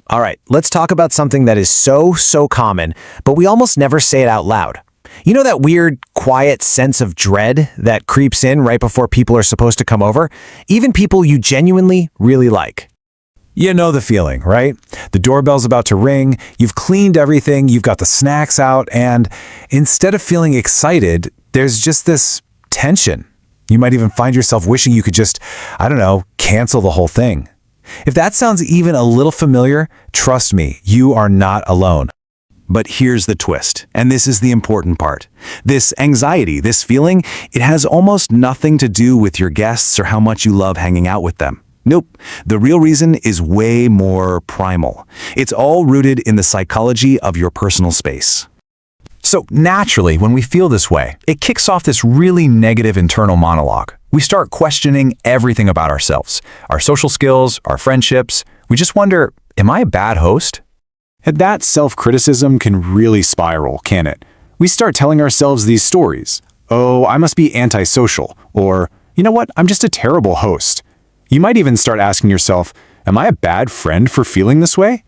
All right, let's talk about something that is so common, but we almost never say it out loud. You know that weird, quiet sense of dread that creeps in right before people are supposed to come over? Even people you genuinely really like. You know the feeling, right? The doorbell's about to ring, you've cleaned everything, you've got the snacks out, and instead of feeling excited, there's just this tension. You might even find yourself wishing you could just, I don't know, cancel the whole thing. If that sounds even a little familiar, trust me, you are not alone. But here's the twist, and this is the important part. This anxiety, this feeling, it has almost nothing to do with your guests or how much you love hanging out with them. Nope. The real reason is way more primal. It's all rooted in the psychology of your personal space. So naturally, when we feel this way, it kicks off this really negative internal monologue. We start questioning everything about ourselves, our social skills, our friendships. We just wonder, am I a bad host? And that self-criticism can really spiral, can't it? We start telling ourselves these stories. Oh, I must be antisocial. Or, you know what, I'm just a terrible host. You might even start asking yourself, am I a bad friend for feeling this way?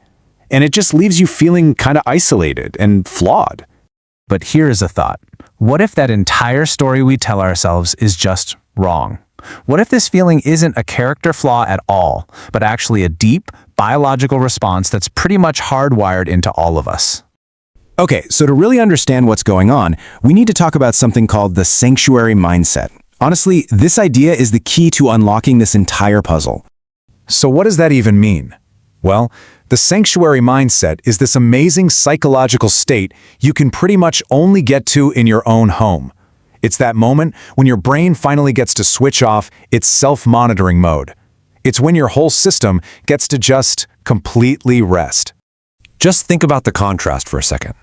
And it just leaves you feeling kind of isolated and flawed. But here is a thought. What if that entire story we tell ourselves is just wrong? What if this feeling isn't a character flaw at all, but actually a deep, biological response that's pretty much hardwired into all of us? Okay, so to really understand what's going on, we need to talk about something called the sanctuary mindset. Honestly, this idea is the key to unlocking this entire puzzle. So what does that even mean? Well, the sanctuary mindset is this amazing psychological state you can pretty much only get to in your own home. It's that moment when your brain finally gets to switch off its self-monitoring mode. It's when your whole system gets to just completely rest. Just think about the contrast for a second.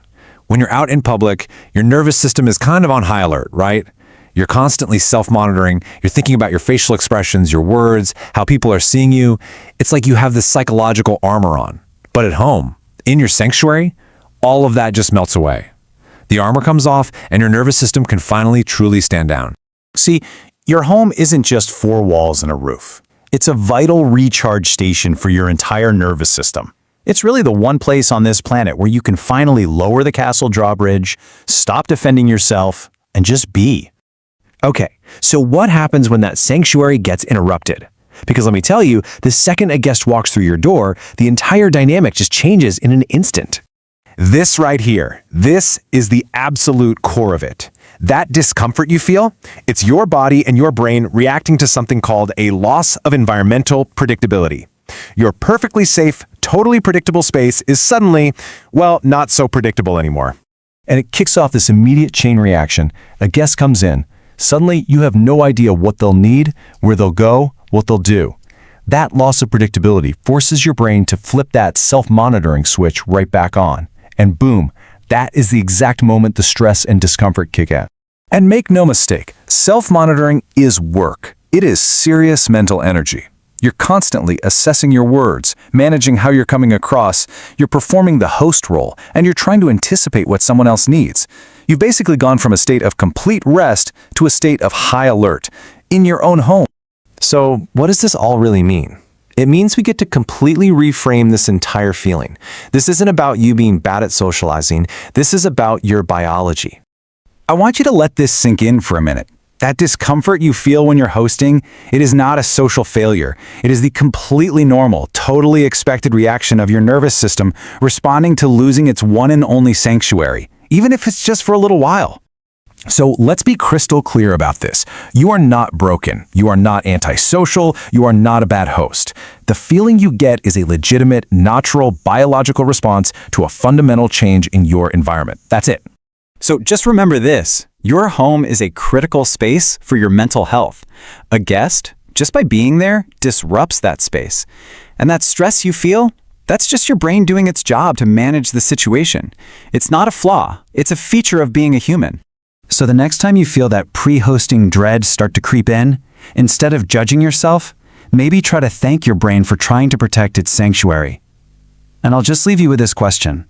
When you're out in public, your nervous system is kind of on high alert, right? You're constantly self-monitoring, you're thinking about your facial expressions, your words, how people are seeing you. It's like you have this psychological armor on. But at home, in your sanctuary, all of that just melts away. The armor comes off and your nervous system can finally truly stand down. See, your home isn't just four walls and a roof. It's a vital recharge station for your entire nervous system. It's really the one place on this planet where you can finally lower the castle drawbridge, stop defending yourself, and just be. Okay, so what happens when that sanctuary gets interrupted? Because let me tell you, the second a guest walks through your door, the entire dynamic just changes in an instant. This right here, this is the absolute core of it. That discomfort you feel, it's your body and your brain reacting to something called a loss of environmental predictability. Your perfectly safe, totally predictable space is suddenly, well, not so predictable anymore. And it kicks off this immediate chain reaction. A guest comes in. Suddenly, you have no idea what they'll need, where they'll go, what they'll do. That loss of predictability forces your brain to flip that self-monitoring switch right back on. And boom, that is the exact moment the stress and discomfort kick in. And make no mistake, self-monitoring is work. It is serious mental energy. You're constantly assessing your words, managing how you're coming across, you're performing the host role, and you're trying to anticipate what someone else needs. You've basically gone from a state of complete rest to a state of high alert in your own home. So what does this all really mean? It means we get to completely reframe this entire feeling. This isn't about you being bad at socializing. This is about your biology. I want you to let this sink in for a minute. That discomfort you feel when you're hosting, it is not a social failure. It is the completely normal, totally expected reaction of your nervous system responding to losing its one and only sanctuary, even if it's just for a little while. So let's be crystal clear about this. You are not broken. You are not antisocial. You are not a bad host. The feeling you get is a legitimate, natural, biological response to a fundamental change in your environment. That's it. So just remember this. Your home is a critical space for your mental health. A guest, just by being there, disrupts that space. And that stress you feel, that's just your brain doing its job to manage the situation. It's not a flaw. It's a feature of being a human. So the next time you feel that pre-hosting dread start to creep in, instead of judging yourself, maybe try to thank your brain for trying to protect its sanctuary. And I'll just leave you with this question.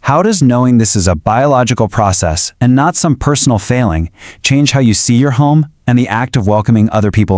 How does knowing this is a biological process and not some personal failing change how you see your home and the act of welcoming other people?